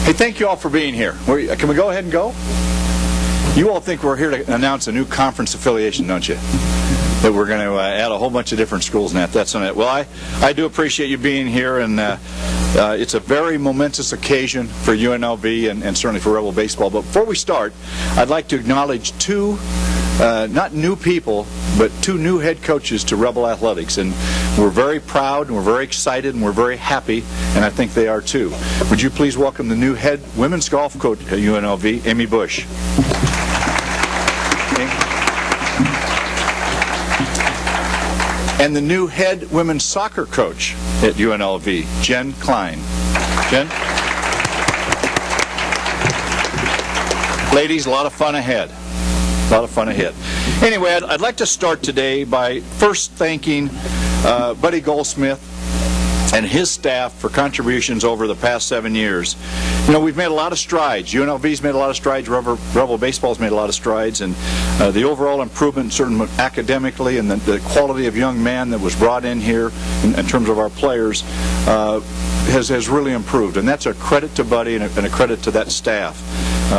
Hey, thank you all for being here. Can we go ahead and go? You all think we're here to announce a new conference affiliation, don't you? That we're going to add a whole bunch of different schools in that. That's on it. Well, I do appreciate you being here, and it's a very momentous occasion for UNLV and certainly for Rebel Baseball. But before we start, I'd like to acknowledge two, not new people, but two new head coaches to Rebel Athletics. And we're very proud, and we're very excited, and we're very happy, and I think they are too. Would you please welcome the new head women's golf coach at UNLV, Amy Bush. And the new head women's soccer coach at UNLV, Jen Klein. Jen? Ladies, a lot of fun ahead. A lot of fun ahead. Anyway, I'd like to start today by first thanking Buddy Goldsmith and his staff for contributions over the past 7 years. You know, we've made a lot of strides. UNLV's made a lot of strides. Rebel Baseball's made a lot of strides. And the overall improvement, certainly academically, and the quality of young man that was brought in here in terms of our players has really improved. And that's a credit to Buddy and a credit to that staff.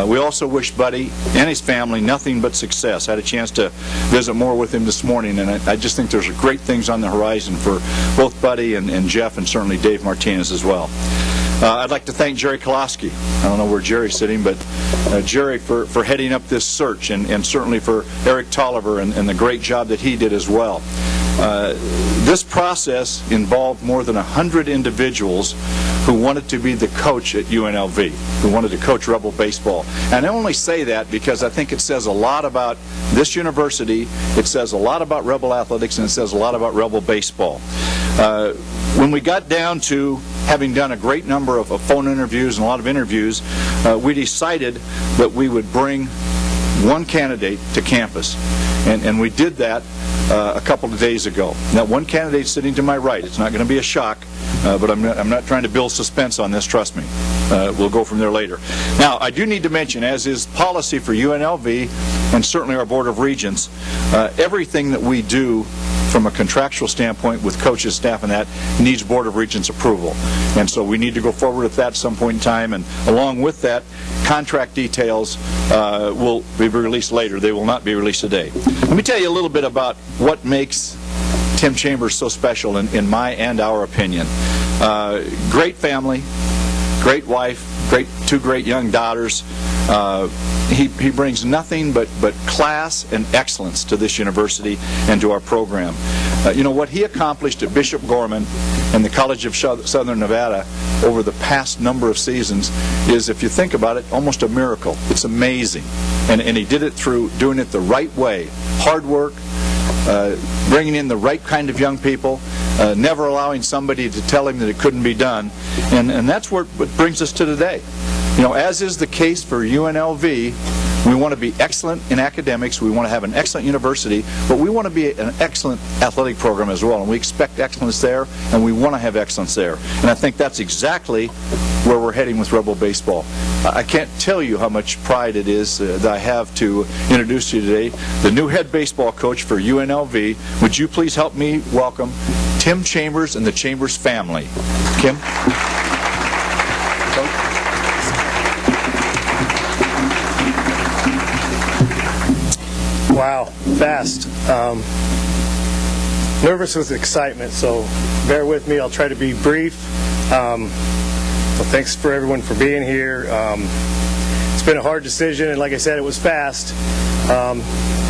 We also wish Buddy and his family nothing but success. I had a chance to visit more with him this morning, and I just think there's great things on the horizon for both Buddy and Jeff, and certainly Dave Martinez as well. I'd like to thank Jerry Koloski. I don't know where Jerry's sitting, but Jerry for heading up this search, and certainly for Eric Tolliver and the great job that he did as well. This process involved more than 100 individuals who wanted to be the coach at UNLV, who wanted to coach Rebel Baseball. And I only say that because I think it says a lot about this university, it says a lot about Rebel Athletics, and it says a lot about Rebel Baseball. When we got down to having done a great number of phone interviews and a lot of interviews, we decided that we would bring one candidate to campus. And we did that a couple of days ago. Now, one candidate sitting to my right. It's not going to be a shock, but I'm not trying to build suspense on this, trust me. We'll go from there later. Now, I do need to mention, as is policy for UNLV and certainly our Board of Regents, everything that we do from a contractual standpoint with coaches, staff, and that needs Board of Regents approval. And so we need to go forward with that at some point in time, and along with that, contract details will be released later. They will not be released today. Let me tell you a little bit about what makes Tim Chambers so special in my and our opinion. Great family, great wife, two great young daughters. He brings nothing but class and excellence to this university and to our program. You know, what he accomplished at Bishop Gorman and the College of Southern Nevada over the past number of seasons is, if you think about it, almost a miracle. It's amazing. And he did it through doing it the right way. Hard work, bringing in the right kind of young people, never allowing somebody to tell him that it couldn't be done. And that's what brings us to today. You know, as is the case for UNLV, we want to be excellent in academics, we want to have an excellent university, but we want to be an excellent athletic program as well, and we expect excellence there, and we want to have excellence there. And I think that's exactly where we're heading with Rebel Baseball. I can't tell you how much pride it is that I have to introduce to you today the new head baseball coach for UNLV. Would you please help me welcome Tim Chambers and the Chambers family. Kim? Wow, fast. Nervous with excitement, so bear with me. I'll try to be brief. So thanks for everyone for being here. It's been a hard decision, and like I said, it was fast.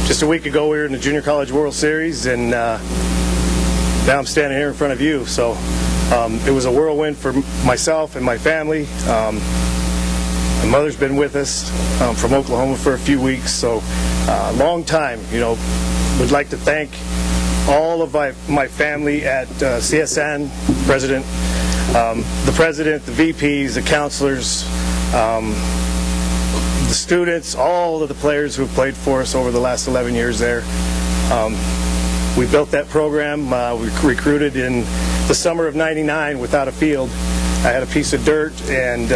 Just a week ago, we were in the Junior College World Series, and now I'm standing here in front of you. So it was a whirlwind for myself and my family. My mother's been with us from Oklahoma for a few weeks, so long time. You know, would like to thank all of my family at CSN, the president, the VPs, the counselors, the students, all of the players who have played for us over the last 11 years there. We built that program. We recruited in the summer of '99 without a field. I had a piece of dirt and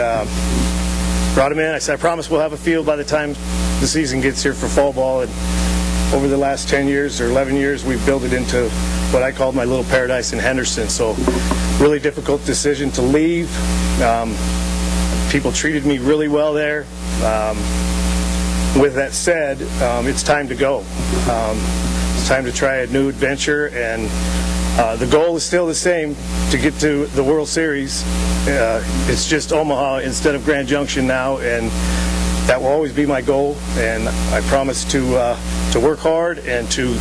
brought him in. I said, I promise we'll have a field by the time the season gets here for fall ball. And over the last 10 years or 11 years, we've built it into what I called my little paradise in Henderson. So really difficult decision to leave. People treated me really well there. With that said, it's time to go. It's time to try a new adventure, and the goal is still the same, to get to the World Series. It's just Omaha instead of Grand Junction now, and that will always be my goal. And I promise to work hard and to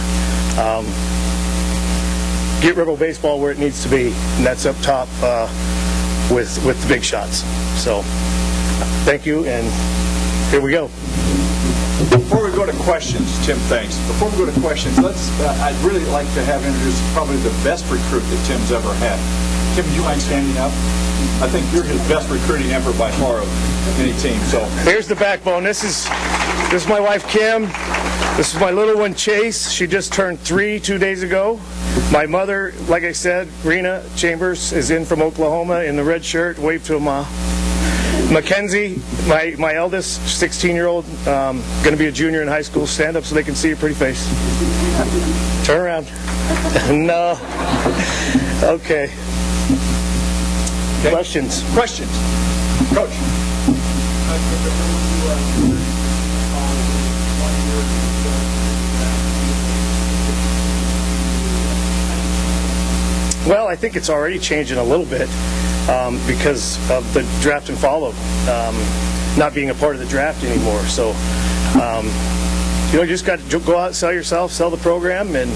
get Rebel baseball where it needs to be, and that's up top with the big shots. So, thank you, and here we go. Before we go to questions, Tim, thanks. Before we go to questions, I'd really like to have introduced probably the best recruit that Tim's ever had. Tim, would you mind standing up? I think you're his best recruiting effort by far of any team. So here's the backbone. This is my wife, Kim. This is my little one, Chase. She just turned 3 2 days ago. My mother, like I said, Rena Chambers, is in from Oklahoma in the red shirt. Wave to Ma. Mackenzie, my eldest, 16-year-old, going to be a junior in high school. Stand up so they can see your pretty face. Turn around. No. Okay. Questions? Questions. Coach. Well, I think it's already changing a little bit because of the draft and follow not being a part of the draft anymore. So, you just got to go out, sell yourself, sell the program, and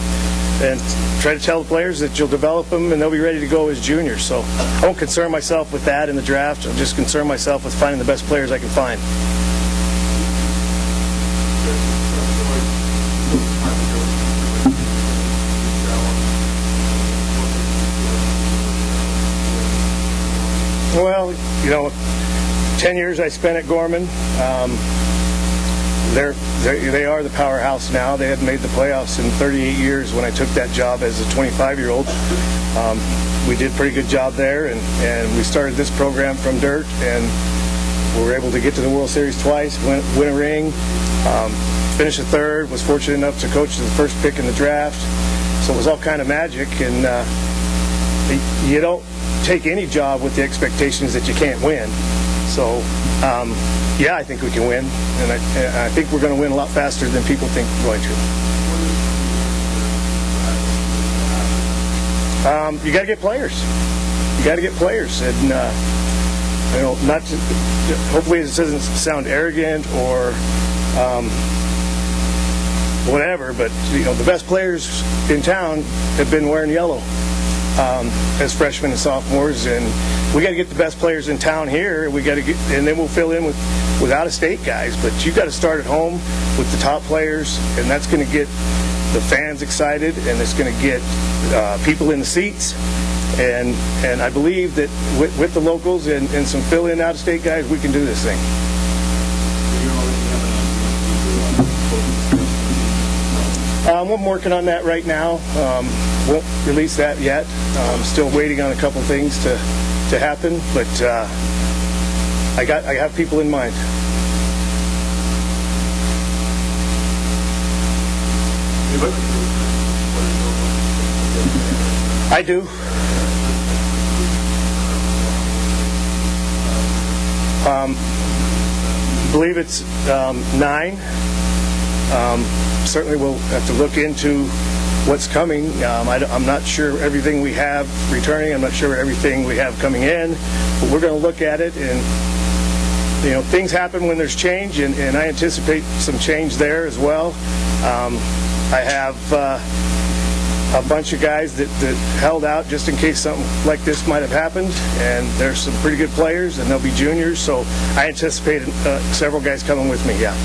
try to tell the players that you'll develop them and they'll be ready to go as juniors. So I won't concern myself with that in the draft. I'll just concern myself with finding the best players I can find. Well, 10 years I spent at Gorman. They are the powerhouse now. They hadn't made the playoffs in 38 years when I took that job as a 25-year-old. We did a pretty good job there, and we started this program from dirt, and we were able to get to the World Series twice, win a ring, finish a third, was fortunate enough to coach the first pick in the draft. So it was all kind of magic, and you don't take any job with the expectations that you can't win. So, yeah, I think we can win, and I think we're going to win a lot faster than people think we're going to. You got to get players. You got to get players, and not to, hopefully this doesn't sound arrogant or whatever, but the best players in town have been wearing yellow as freshmen and sophomores, and we got to get the best players in town here. We got to get, and then we'll fill in with out-of-state guys. But you got to start at home with the top players, and that's going to get the fans excited, and it's going to get people in the seats. And I believe that with the locals and some fill-in out-of-state guys, we can do this thing. I'm working on that right now. Won't release that yet. I'm still waiting on a couple things to happen, but I have people in mind. I do. Believe it's 9. Certainly we'll have to look into what's coming. I'm not sure everything we have returning. I'm not sure everything we have coming in, but we're going to look at it, and things happen when there's change, and I anticipate some change there as well. I have a bunch of guys that held out just in case something like this might have happened, and there's some pretty good players, and they'll be juniors, so I anticipate several guys coming with me, yeah.